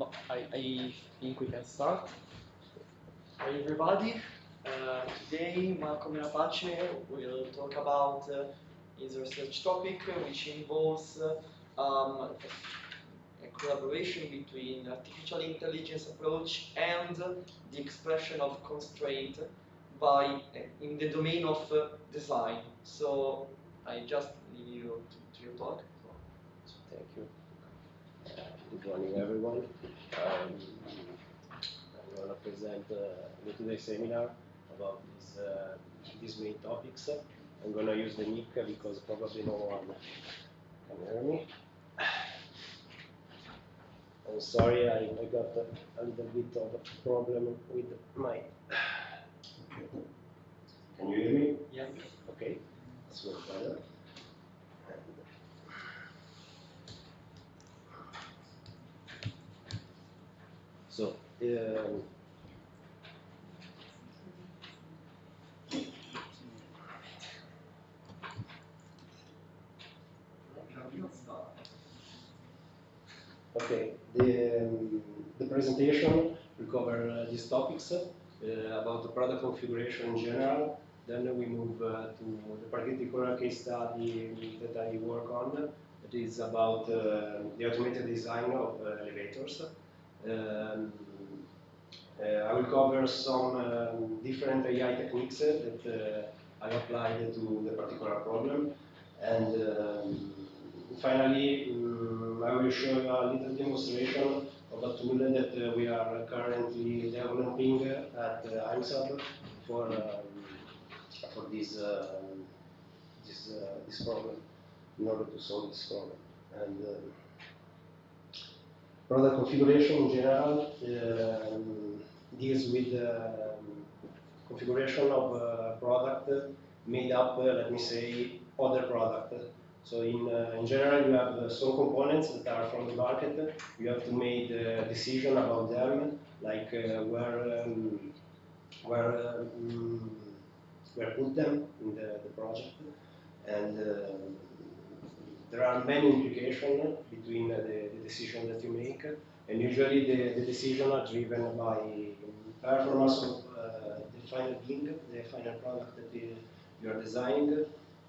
I think we can start. Hi everybody. Today Marco Menapace will talk about his research topic, which involves a collaboration between artificial intelligence approach and the expression of constraint by in the domain of design. So I just leave you to your talk. So thank you. Good morning, everyone. I'm going to present in today's seminar about these main topics. I'm going to use the mic because probably no one can hear me. I'm sorry, I got a little bit of a problem with my... Can you hear me? Yeah. Okay, that's much better. So, okay, the presentation will cover these topics about the product configuration in general. Then we move to the particular case study that I work on. That is about the automated design of elevators. I will cover some different AI techniques that I applied to the particular problem. And finally, I will show you a little demonstration of a tool that we are currently developing at IMSAB for this problem, in order to solve this problem. And product configuration in general deals with configuration of a product made up, let me say, other product. So in general, you have some components that are from the market. You have to make a decision about them, like where put them in the project. And there are many implications between the decision that you make, and usually the decisions are driven by performance of the final thing, the final product that you are designing,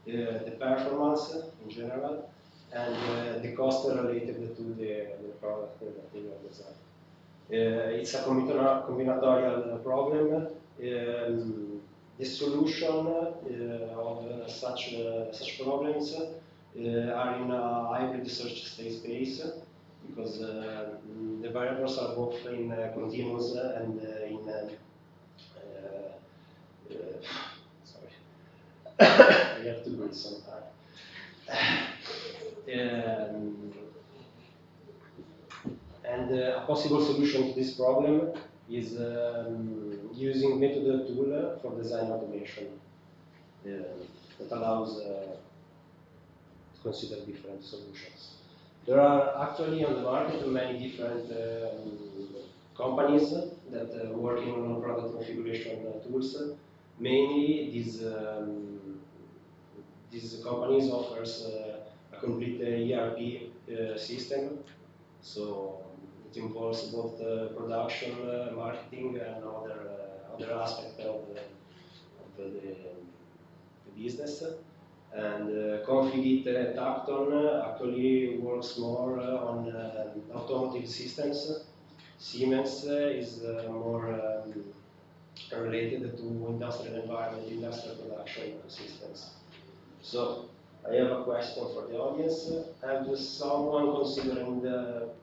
the performance in general, and the cost related to the product that you are designing. It's a combinatorial problem. The solution of such problems are in a hybrid search state space, because the variables are both in continuous and sorry, I have to breathe sometime. And a possible solution to this problem is using method tool for design automation that allows consider different solutions. There are actually on the market many different companies that are working on product configuration tools. Mainly these companies offers a complete ERP system, so it involves both production, marketing, and other aspects of the business. And Config Tacton actually works more on automotive systems. Siemens is more related to industrial environment, industrial production systems. So I have a question for the audience. Have someone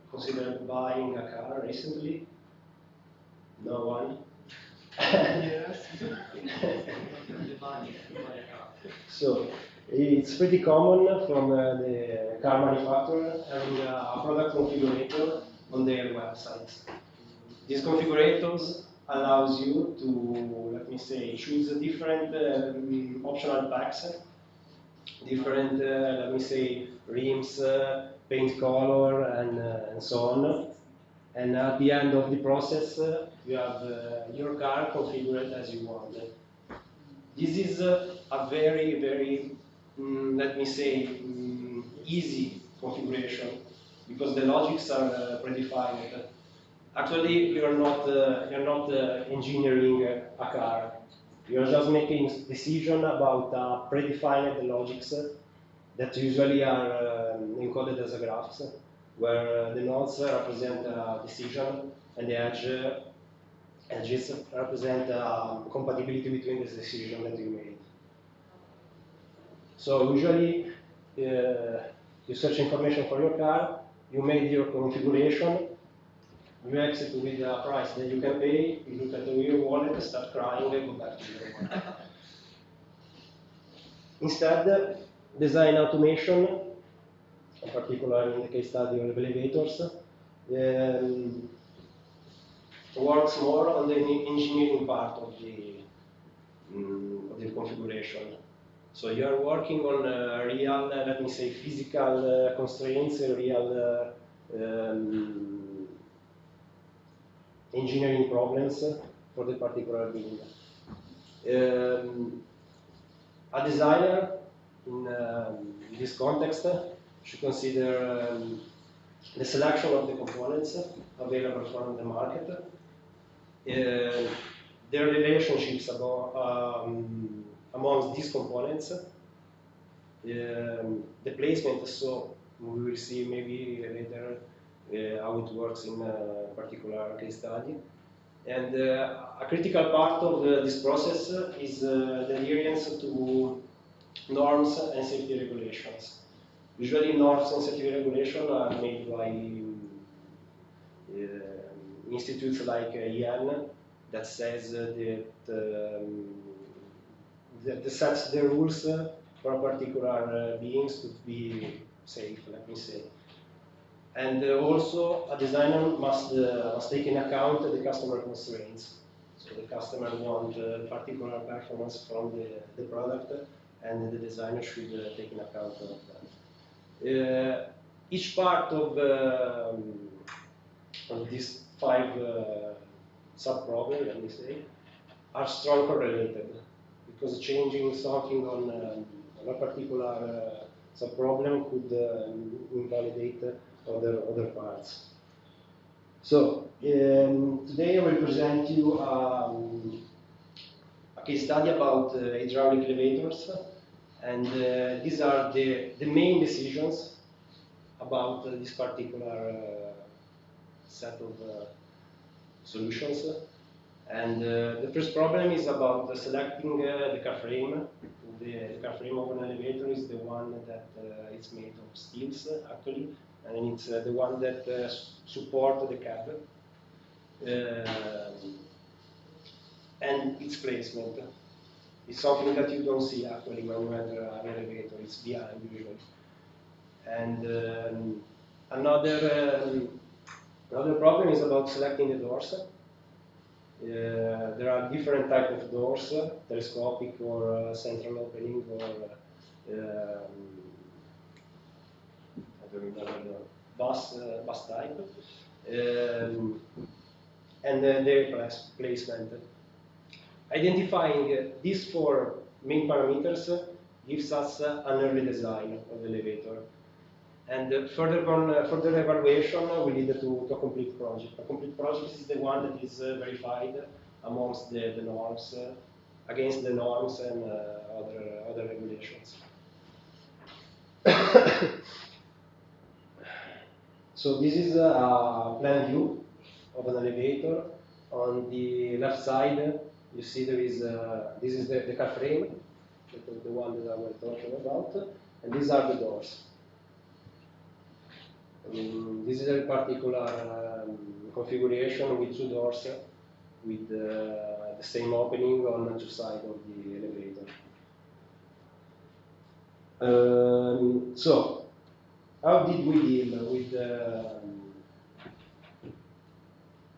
considered buying a car recently? No one? Yes. So it's pretty common from the car manufacturer having a product configurator on their website. These configurators allows you to, let me say, choose different optional packs, different, let me say, rims, paint color, and so on. And at the end of the process, you have your car configured as you want. This is a very, very, let me say, easy configuration, because the logics are predefined. Actually, you're not engineering a car. You're just making decision about predefined logics that usually are encoded as a graphs, where the nodes represent a decision and the edges represent compatibility between the decision that you made. So usually, you search information for your car, you made your configuration, you exit with a price that you can pay, you look at your wallet, start crying, and go back to your wallet. Instead, design automation, in particular in the case study of elevators, works more on the engineering part of the configuration. So you are working on real, let me say, physical constraints, real engineering problems for the particular build. A designer in this context should consider the selection of the components available from the market, their relationships amongst these components, the placement, so we will see maybe later how it works in a particular case study. And a critical part of this process is the adherence to norms and safety regulations. Usually norms and safety regulations are made by institutes like EN that says that sets the rules for a particular beings to be safe, let me say. And also, a designer must take into account the customer constraints. So the customer wants particular performance from the product, and the designer should take into account of that. Each part of these 5 sub-problems, let me say, are strongly correlated, because changing something on a particular sub-problem could invalidate other parts. So today I will present you a case study about hydraulic elevators, and these are the main decisions about this particular set of solutions. And the first problem is about selecting the car frame. The car frame of an elevator is the one that is made of steels, actually, and it's the one that supports the cab. And its placement is something that you don't see actually when you enter an elevator. It's behind usually. And another problem is about selecting the doors. There are different types of doors, telescopic or central opening, or I don't remember, bus type, and their placement. Identifying these 4 main parameters gives us an early design of the elevator. And further evaluation will lead to a complete project. A complete project is the one that is verified amongst the norms, against the norms and other regulations. So this is a plan view of an elevator. On the left side, you see there is this is the car frame, the one that I was talking about, and these are the doors. This is a particular configuration with 2 doors with the same opening on 2 sides of the elevator. So, how did we deal with,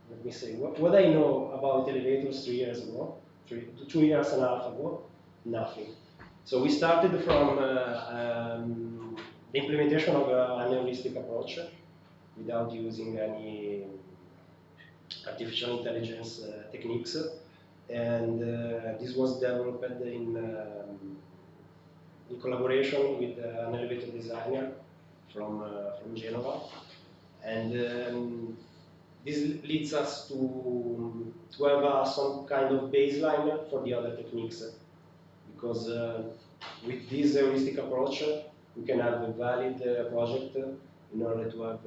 let me say, what I know about elevators 3 years ago, 2 years and a half ago? Nothing. So we started from the implementation of an heuristic approach without using any artificial intelligence techniques, and this was developed in collaboration with an elevator designer from Genova, and this leads us to have some kind of baseline for the other techniques, because with this heuristic approach, we can have a valid project in order to have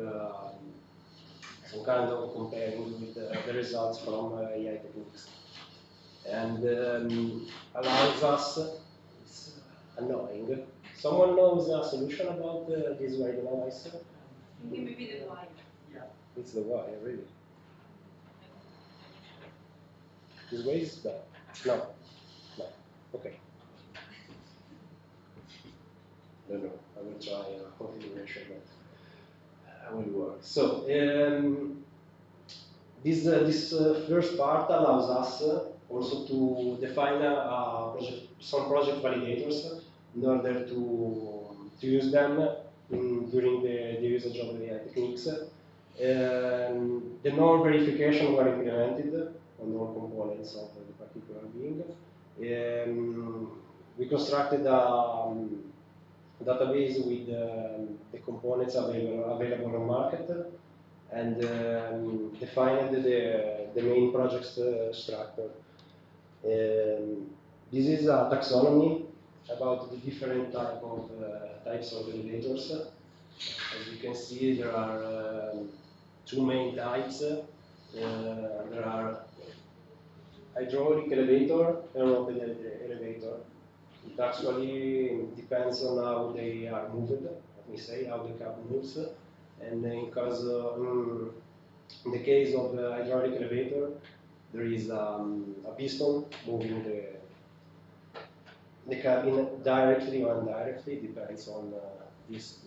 some kind of comparing with the results from AI techniques. And allows us, it's annoying. Someone knows a solution about this right device? Maybe the wire. Yeah. It's the wire, really. This way is bad. No. No. Okay. No, I will try a configuration that will work. So, this first part allows us also to define some project validators in order to use them during the usage of the AI techniques. The null verification were implemented on all components of the particular being. We constructed a database with the components available on market, and defined the main project structure. This is a taxonomy about the different types of elevators. As you can see, there are two main types. There are hydraulic elevator and open elevator. It actually depends on how they are moved, let me say, how the cab moves. And in the case of the hydraulic elevator, there is a piston moving the cabin directly or indirectly, depends on this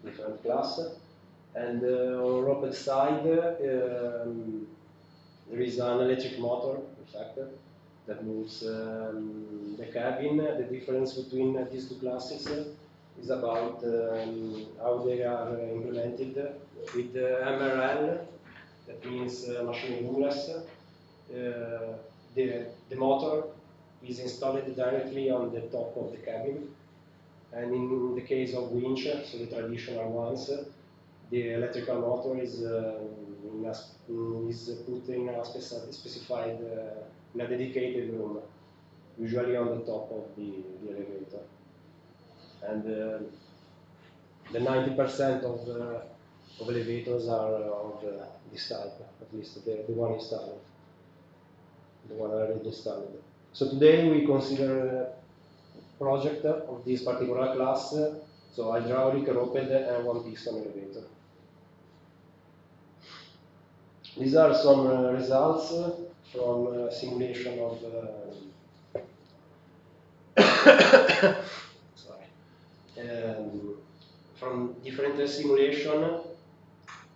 different class. And on roped side, there is an electric motor, in fact, that moves the cabin. The difference between these two classes is about how they are implemented. With MRL, that means machine roomless, the motor is installed directly on the top of the cabin. And in the case of winch, so the traditional ones, the electrical motor is put in a specified, in a dedicated room, usually on the top of the elevator. And the 90% of elevators are of this type, at least the one installed, the one already installed. So today we consider a project of this particular class, so hydraulic, roped, and one piston elevator. These are some results from simulation of from different simulation,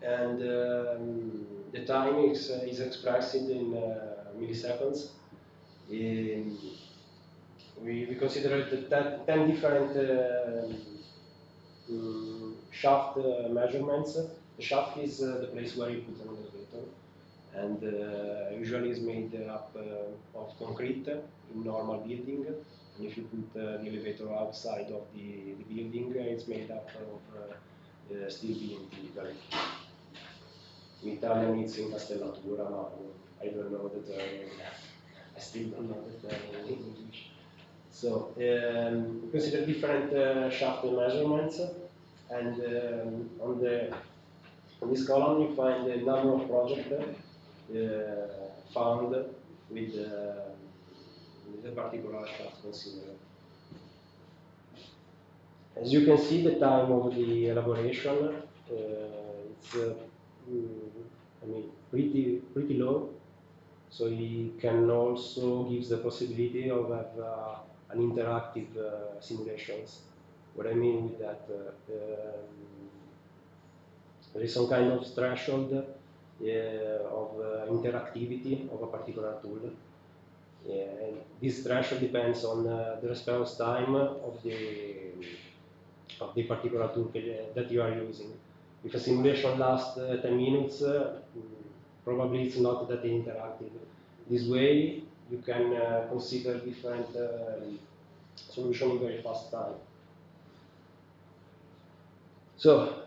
and the time is expressed in milliseconds. We considered 10 different shaft measurements. The shaft is the place where you put an elevator, and usually is made up of concrete in normal building. And if you put the elevator outside of the building, it's made up of steel beam typically. In Italian it's incastellatura, ma I don't know the term. I still don't know the term in English. So we consider different shaft measurements, and on this column you find the number of projects found with the particular shaft considered. As you can see, the time of the elaboration it's pretty low. So it can also give the possibility of have an interactive simulations. What I mean with that, there is some kind of threshold of interactivity of a particular tool. And this threshold depends on the response time of the particular tool that you are using. If a simulation lasts 10 minutes, probably it's not that interactive. This way, you can consider different solutions in very fast time. So,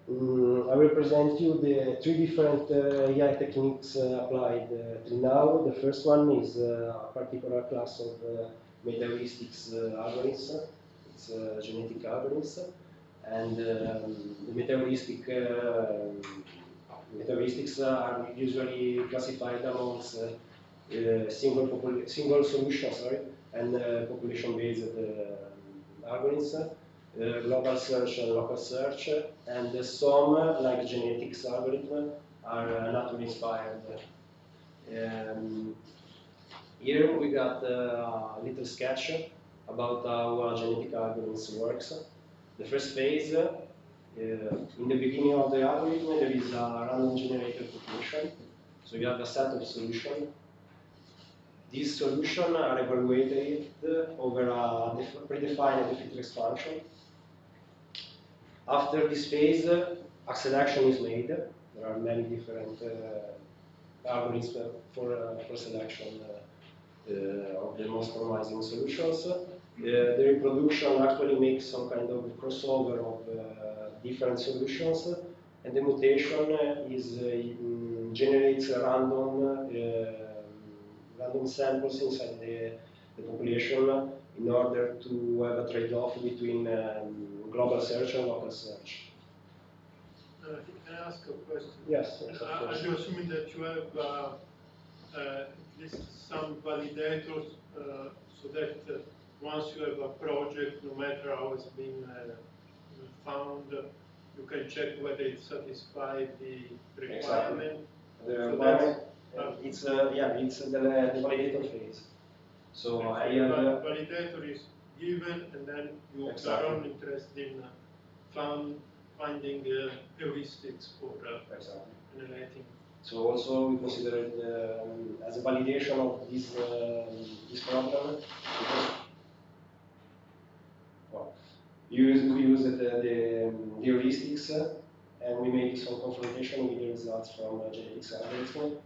I will present you the three different AI techniques applied till now. The first one is a particular class of meta-heuristics algorithms. It's genetic algorithms, and the meta-heuristics are usually classified amongst single solution, and population-based algorithms. Global search and local search, and some, like genetics algorithm, are naturally inspired. Here we got a little sketch about how genetic algorithms works. The first phase, in the beginning of the algorithm, there is a random generated population. So you have a set of solutions. These solutions are evaluated over a predefined defeatless function. After this phase, a selection is made. There are many different algorithms for selection of the most promising solutions. The reproduction actually makes some kind of crossover of different solutions, and the mutation generates random samples inside the population in order to have a trade-off between global search and local search. Can I ask a question? Yes, of course. Are you assuming that you have at least some validators so that once you have a project, no matter how it's been found, you can check whether it satisfies the requirement? Exactly. The requirement, it's the validator phase. So I have validator is given, and then you are only interested in finding heuristics for generating. So also we consider it as a validation of this problem, because we use the heuristics, and we make some confrontation with the results from genetics algorithm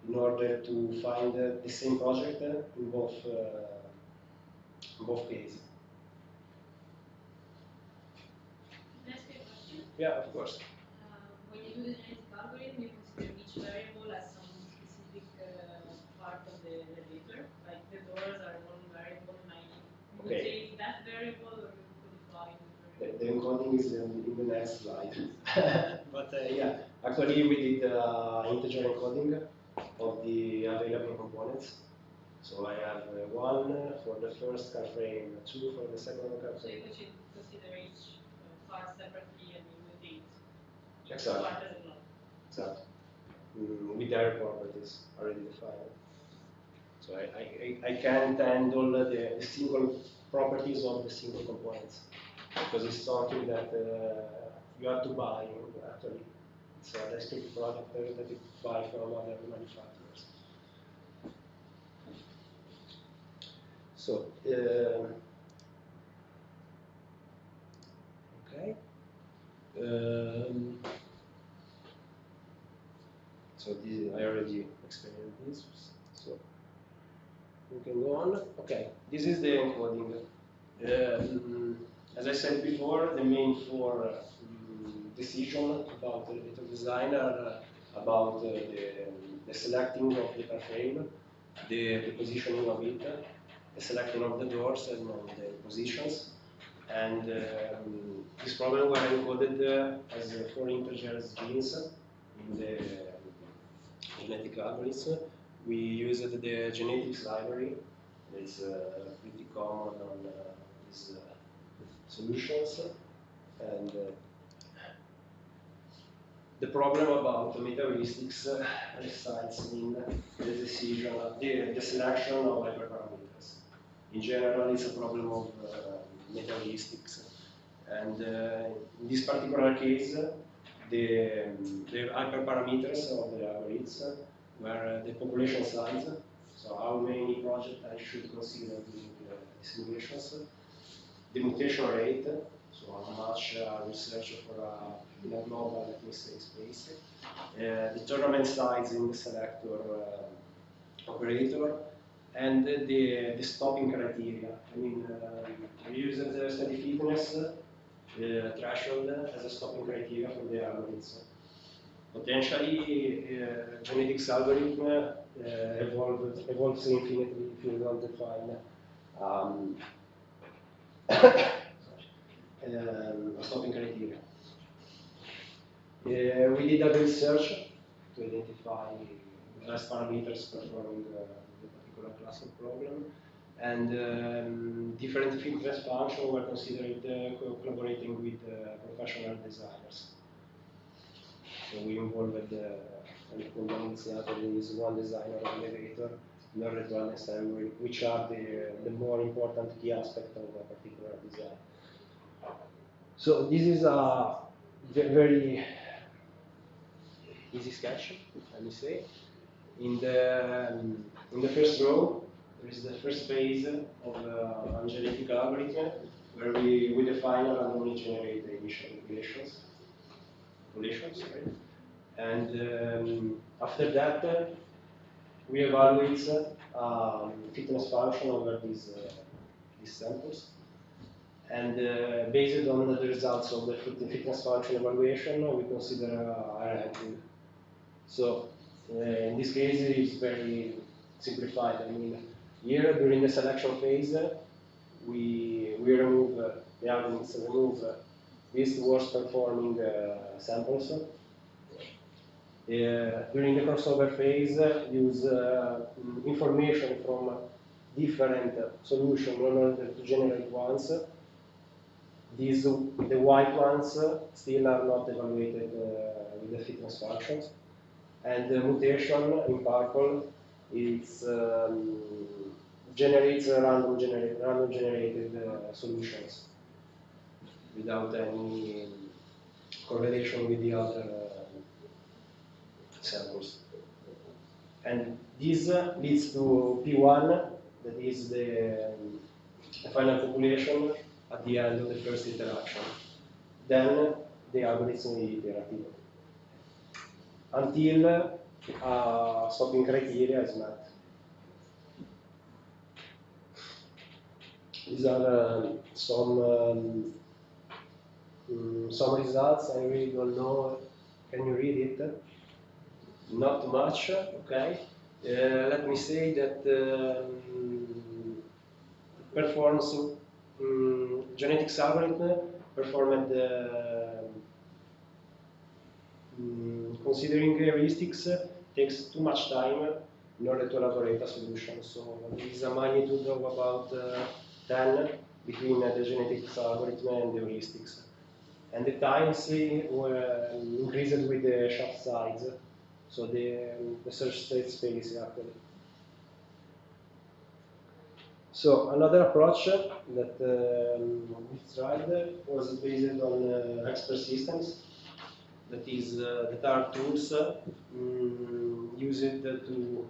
in order to find the same project in both cases. Can I ask you a question? Yeah, of course. When you do the genetic algorithm, you consider each variable as some specific part of the vector, like the doors are one variable, and I mutate that variable, or you codify the variable? The encoding is in the next slide. But yeah, actually we did integer encoding of the available components. So I have 1 for the first car frame, 2 for the second car frame. So you should consider each part separately and you mutate Exactly. part as a block. Exactly. With their properties already defined. So I can't handle the single properties of the single components, because it's something that you have to buy. Actually, it's a LiftCreate product that you buy from other manufacturers. So, okay. So I already explained this. So we can go on. Okay, this is the encoding. As I said before, the main 4 decisions about the little design are about the selecting of the car frame, the positioning of it, the selecting of the doors and the positions. And this problem were encoded as 4 integers genes in the genetic algorithm. We used the genetics library. It's pretty common on these solutions. And the problem about the meta-heuristics resides in the decision, the selection of hyperparameters. In general, it's a problem of meta-heuristics. And in this particular case, the hyperparameters of the algorithms were the population size, so how many projects I should consider doing the simulations, the mutation rate, so how much research for in a global, let me say, space, the tournament size in the selector operator, and the stopping criteria. I mean, we use the study fitness threshold as a stopping criteria for the algorithms. Potentially, genetics algorithm evolves infinitely if you don't define a stopping criteria. We did a research to identify the best parameters performing the particular class of problem, and different fitness functions were considered collaborating with professional designers. So we involved is one designer of elevator in order to understand which are the more important key aspects of a particular design. So this is a very easy sketch, let me say. In the first row, there is the first phase of a genetic algorithm where we define a randomly generated initial populations, right? And after that, we evaluate fitness function over these samples. And based on the results of the fitness function evaluation, we consider a ranking. So in this case, it's very simplified. I mean, here during the selection phase, we remove the algorithms remove these worst performing samples. During the crossover phase, use information from different solutions in order to generate ones. The white ones still are not evaluated with the fitness functions. And the mutation in purple generates random generated solutions without any correlation with the other samples. And this leads to P1, that is the final population at the end of the first interaction. Then the algorithm is iterative until stopping criteria is met. These are some results. I really don't know. Can you read it? Not much. Okay. Let me say that performs genetics algorithm performed considering heuristics takes too much time in order to elaborate a solution. So there is a magnitude of about 10 between the genetics algorithm and the heuristics. And the times were increased with the shaft size, so the search state space actually. So another approach that we tried was based on X persistence. That is, that are tools used to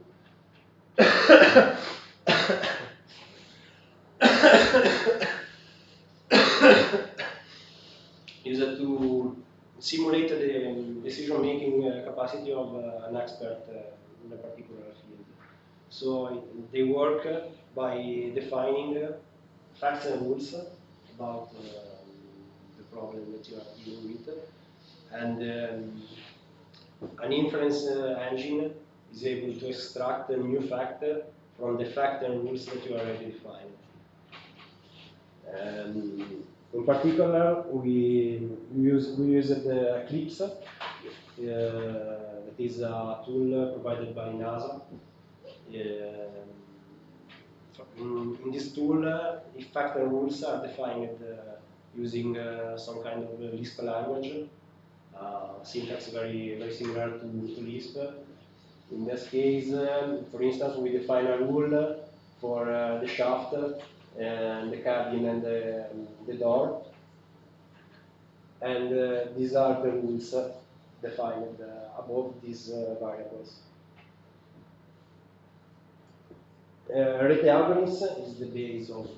simulate the decision-making capacity of an expert in a particular field. So they work by defining facts and rules about the problem that you are dealing with. And an inference engine is able to extract a new fact from the fact and rules that you already defined. In particular, we used the Eclipse, that is a tool provided by NASA. In this tool, the fact and rules are defined using some kind of Lisp language. Syntax very similar to Lisp. In this case, for instance, we define a rule for the shaft, and the cabin, and the door. And these are the rules defined above these variables. Rete algorithms is the base of.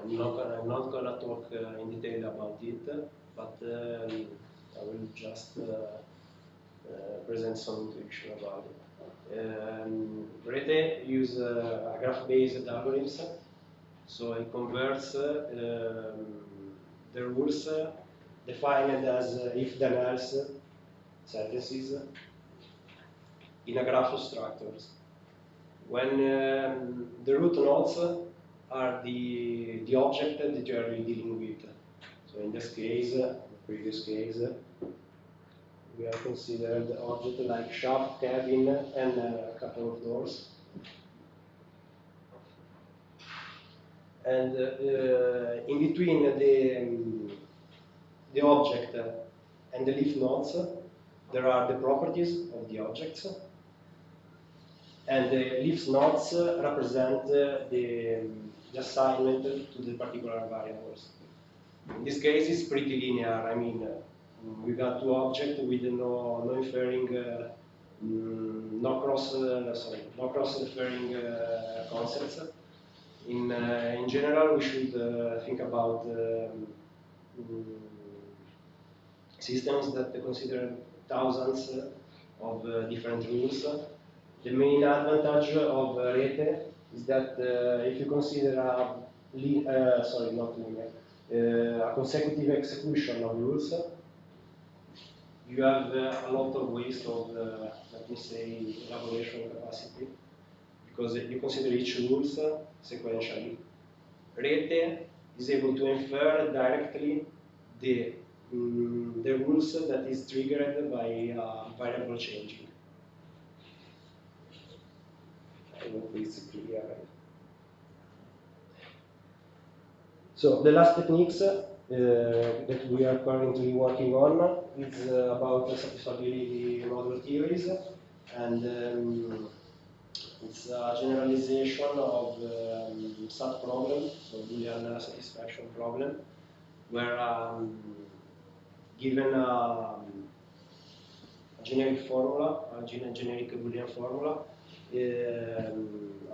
I'm not gonna talk in detail about it, but I will just present some intuition about it. Rete uses a graph-based algorithms, so it converts the rules defined as if-then-else sentences in a graph of structures. When the root nodes are the object that you are dealing with. So in this case, the previous case, we are considered the object like shaft, cabin, and a couple of doors. And in between the object and the leaf nodes, there are the properties of the objects. And the leaf nodes represent the assignment to the particular variables. In this case, it's pretty linear. I mean, we got two objects with no inferring, no cross referring concepts. In general, we should think about systems that consider thousands of different rules. The main advantage of Rete is that if you consider a consecutive execution of rules, you have a lot of waste of, let me say, elaboration capacity, because you consider each rules sequentially. Rete is able to infer directly the rules that is triggered by variable changing. I hope it's clear. So the last techniques that we are currently working on is about satisfiability model theories, and it's a generalization of SAT problem, so Boolean satisfaction problem, where given a generic formula, a generic Boolean formula, a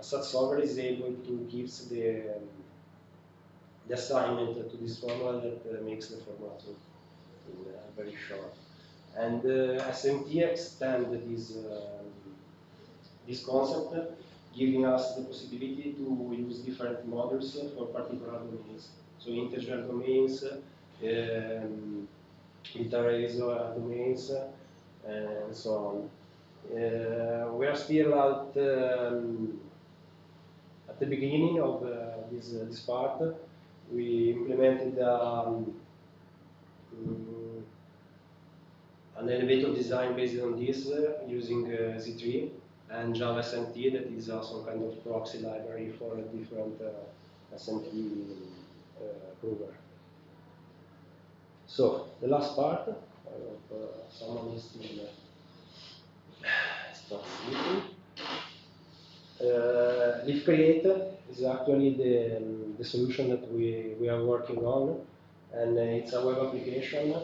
SAT solver is able to give the assignment to this formula that makes the formula true in very short. And SMT extend this concept, giving us the possibility to use different models for particular domains. So integer domains, interarrays domains, and so on. We are still at the beginning of this part. We implemented an elevator design based on this using Z3 and Java SMT, that is some kind of proxy library for a different SMT prover. So the last part, I hope someone is still stop sleeping. LiftCreate is actually the solution that we are working on, and it's a web application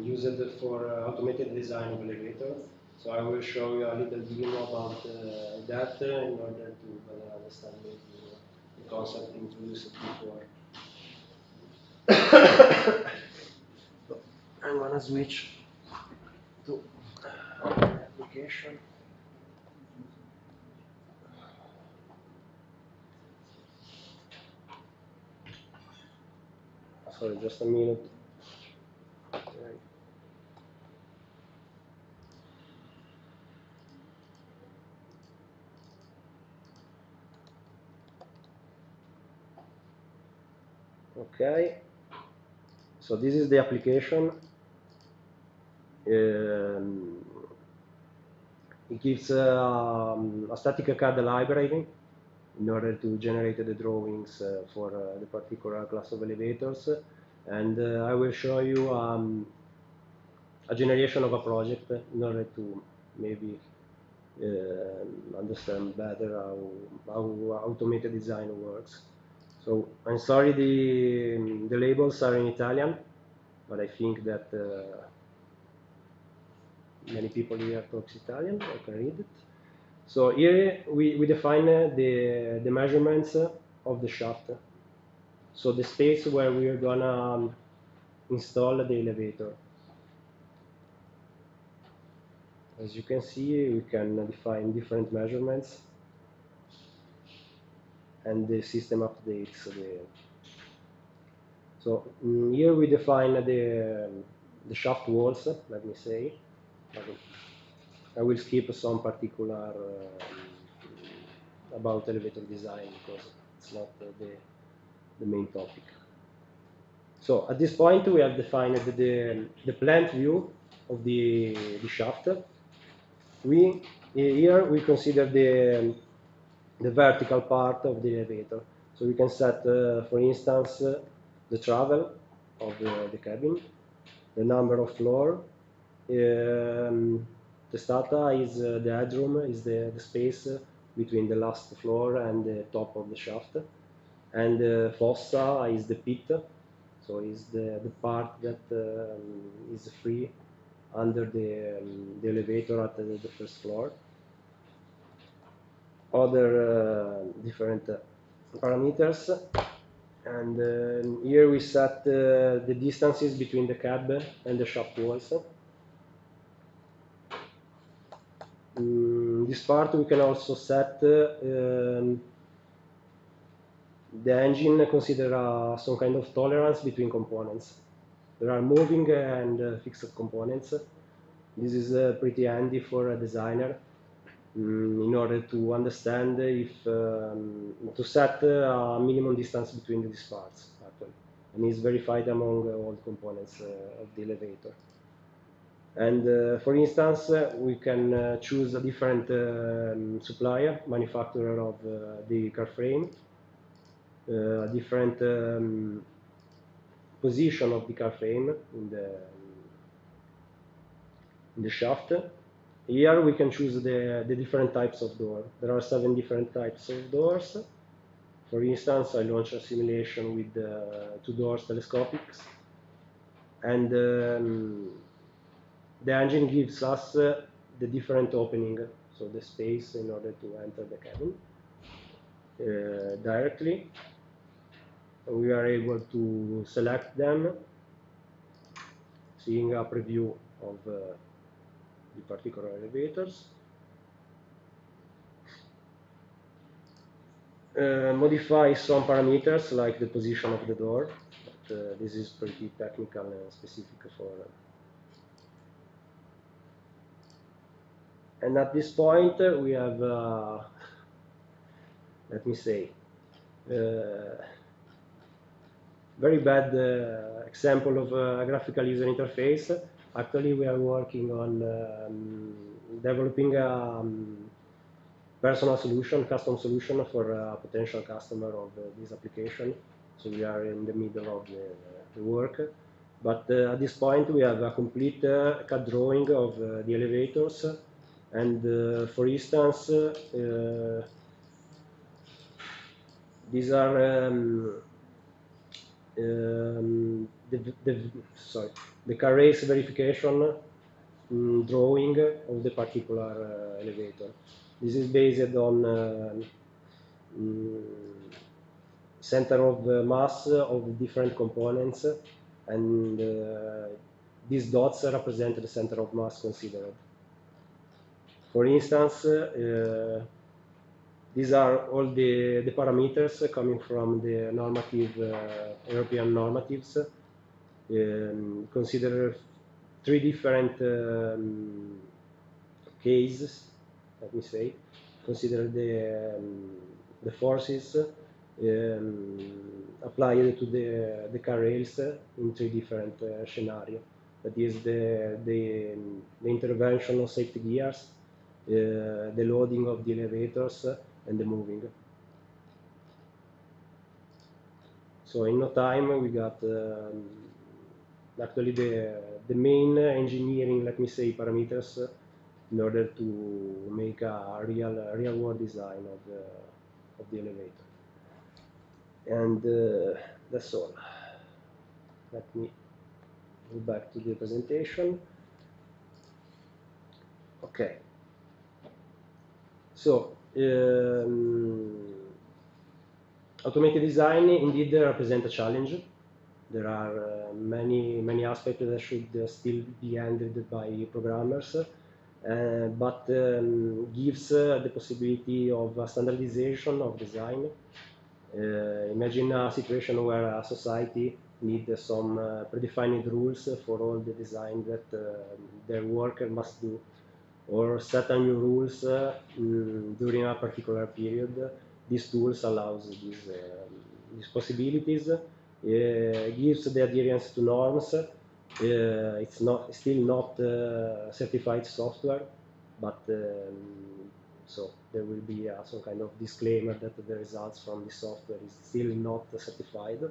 used for automated design of elevator. So I will show you a little demo about that in order to better understand the concept introduced before. I'm gonna switch to application. Sorry, just a minute. Okay, so this is the application. It gives a static CAD library in order to generate the drawings for the particular class of elevators, and I will show you a generation of a project in order to maybe understand better how automated design works. So I'm sorry the labels are in Italian, but I think that many people here talk Italian, I can read it. So here we define the measurements of the shaft. So the space where we are gonna install the elevator. As you can see, we can define different measurements. and the system updates the. So here we define the shaft walls, let me say. I will skip some particular about elevator design because it's not the main topic. So at this point we have defined the plant view of the shaft. Here we consider the vertical part of the elevator. So we can set, for instance, the travel of the cabin, the number of floor. The strata is the headroom, is the space between the last floor and the top of the shaft. And the fossa is the pit, so is the part that is free under the elevator at the first floor. Other different parameters, and here we set the distances between the cab and the shaft walls. This part we can also set the engine consider some kind of tolerance between components. There are moving and fixed components. This is pretty handy for a designer in order to understand if to set a minimum distance between these parts, actually, and is verified among all the components of the elevator. And for instance, we can choose a different supplier, manufacturer of the car frame, a different position of the car frame in the shaft. Here we can choose the different types of door. There are 7 different types of doors. For instance, I launch a simulation with 2 doors telescopics, and the engine gives us the different opening, so the space in order to enter the cabin directly. We are able to select them, seeing a preview of the particular elevators. Modify some parameters like the position of the door, but this is pretty technical and specific for. And at this point we have, let me say, very bad example of a graphical user interface. Actually, we are working on developing a personal solution, custom solution for a potential customer of this application. So we are in the middle of the work. But at this point, we have a complete CAD drawing of the elevators. And for instance, these are the car race verification drawing of the particular elevator. This is based on center of mass of different components, and these dots represent the center of mass considered. For instance, these are all the parameters coming from the normative, European normatives. Consider 3 different cases, let me say. Consider the forces applied to the car rails in 3 different scenarios. That is the intervention of safety gears, the loading of the elevators, and the moving. So in no time we got actually the main engineering, let me say, parameters in order to make a real world design of the elevator. And that's all. Let me go back to the presentation. Okay. So automated design indeed represents a challenge. There are many aspects that should still be handled by programmers. but gives the possibility of standardization of design. Imagine a situation where a society needs some predefined rules for all the design that their worker must do, or set a new rules during a particular period. These tools allows these possibilities, gives the adherence to norms. It's not still not certified software, but so there will be some kind of disclaimer that the results from the software is still not certified.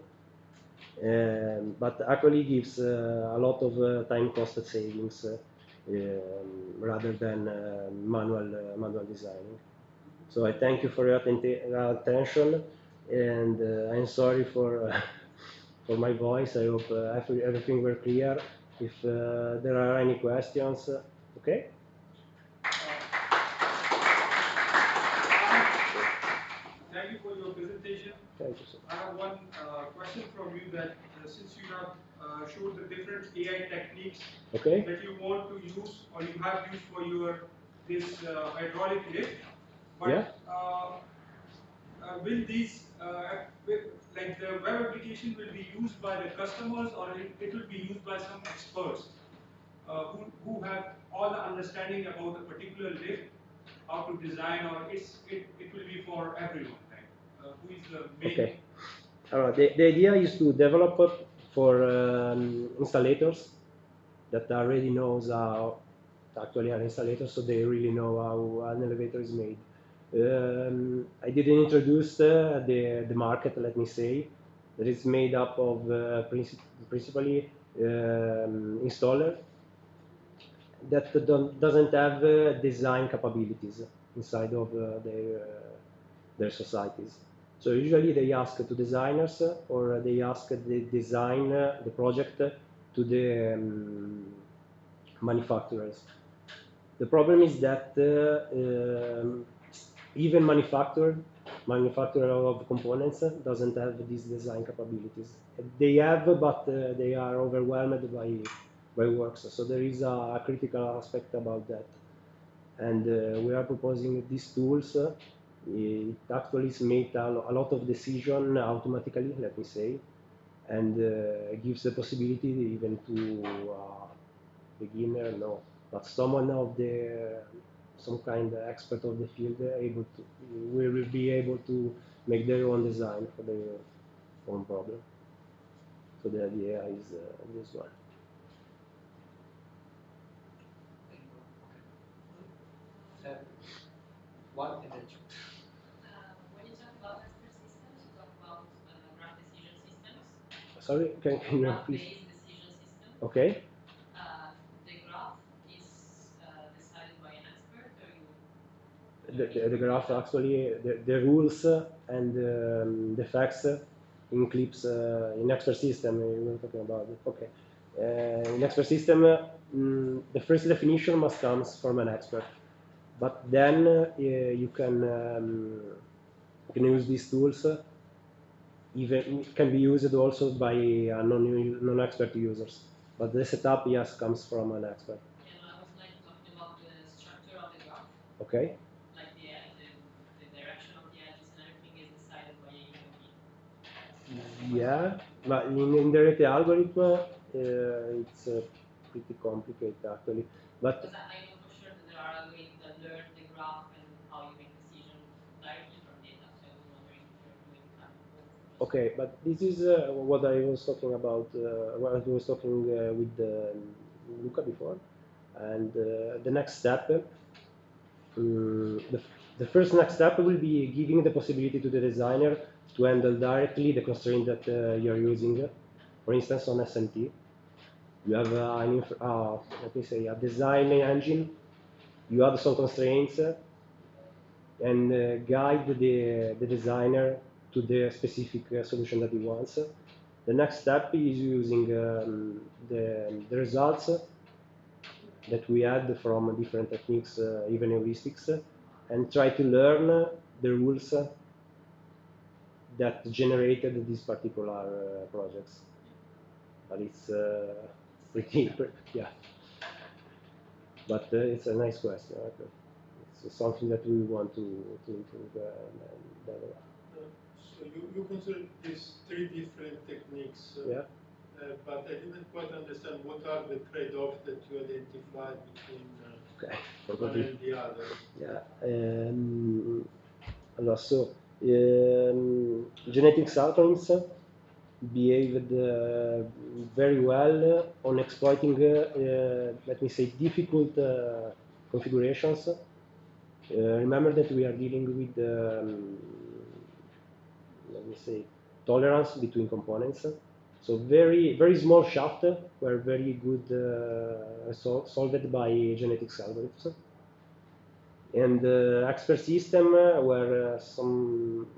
But actually gives a lot of time cost savings rather than manual designing. So I thank you for your attention, and I'm sorry for for my voice. I hope everything were clear. If there are any questions, okay. Thank you for your presentation. Thank you, sir. I have one question from you that since you have showed the different AI techniques Okay. that you want to use or you have used for your this hydraulic lift, but Yeah. Will these like the web application will be used by the customers or it will be used by some experts who have all the understanding about the particular lift, how to design, or it will be for everyone, right? Who is the main? Okay. The idea is to develop for installators that already knows how actually are installators, so they really know how an elevator is made. I didn't introduce the market, let me say, that is made up of principally installer that doesn't have design capabilities inside of their societies. So usually they ask to designers or they ask the design, the project to the manufacturers. The problem is that even manufacturer of components doesn't have these design capabilities. They have, but they are overwhelmed by works. So there is a critical aspect about that. And we are proposing these tools. It actually makes a lot of decision automatically, let me say, and gives the possibility even to beginner, no, but someone of the some kind of expert of the field will be able to make their own design for their own problem. So the idea is this one. One and then two. When you talk about expert systems, you talk about graph decision systems. Sorry, can you please? Graph-based decision system. Okay. The graph is decided by an expert, or you? The graph actually the rules and the facts in clips in expert system we were talking about it. Okay. In expert system, the first definition must come from an expert, but then you can use these tools. Even can be used also by non-expert users, but the setup, yes, comes from an expert. And I was like talking about the structure of the graph. Okay. Like the direction of the edges and everything is decided by a human being. Yeah, but in the Rete algorithm, it's pretty complicated actually. But Because I know for sure that there are algorithms that learn the graph and how you make decisions directly from data. So I was wondering if you're doing kind of both. okay, but this is what I was talking about. What I was talking with Luca before, and the next step. The first next step will be giving the possibility to the designer to handle directly the constraint that you're using. For instance, on SMT, you have let me say, a design engine. You add some constraints and guide the designer to the specific solution that he wants. The next step is using the results that we had from different techniques, even heuristics, and try to learn the rules that generated these particular projects. But it's pretty, yeah. But it's a nice question. It's something that we want to improve and develop. So you consider these three different techniques, Yeah. but I didn't quite understand what are the trade-offs that you identified between one and the other. Yeah. So genetic algorithms behaved very well on exploiting, let me say, difficult configurations. Remember that we are dealing with, let me say, tolerance between components. So very small shafts were very good solved by genetics algorithms. And expert systems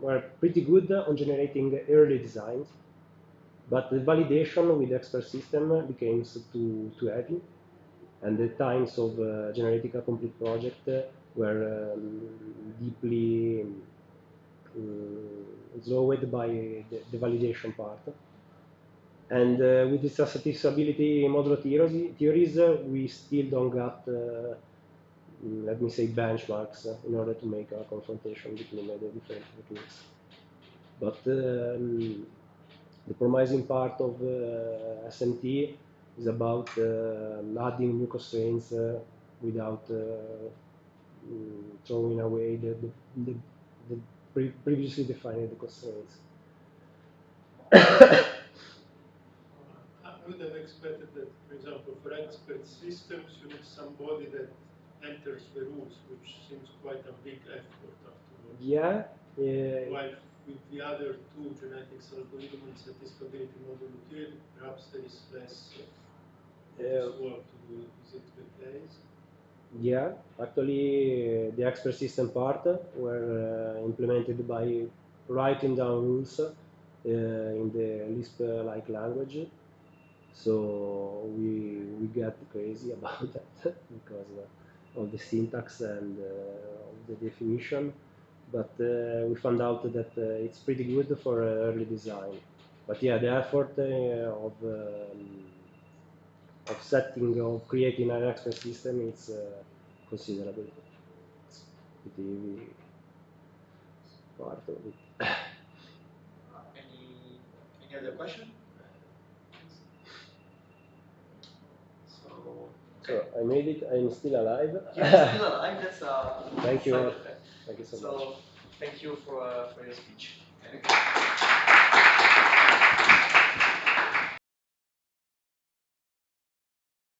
were pretty good on generating early designs, but the validation with expert system became too heavy, and the times of generating a complete project were deeply slowed by the validation part. And with the statistical modular theories, we still don't got, let me say, benchmarks in order to make a confrontation between the different techniques. But the promising part of SMT is about adding new constraints without throwing away the previously defined constraints. I would have expected that, for example, for expert systems, you need somebody that enters the rules, which seems quite a big effort afterwards. Yeah. While with the other two, genetics algorithm and statistical model theory, perhaps there is less work to do. Is it the case? Yeah, actually, the expert system part were implemented by writing down rules in the Lisp-like language. So we got crazy about that because of the syntax and of the definition. But we found out that it's pretty good for early design. But yeah, the effort of creating an expert system is considerable. It's pretty part of it. Any other question? So I made it. I'm still alive. You're still alive. That's a Thank you. side effect. Thank you so much. So thank you for your speech.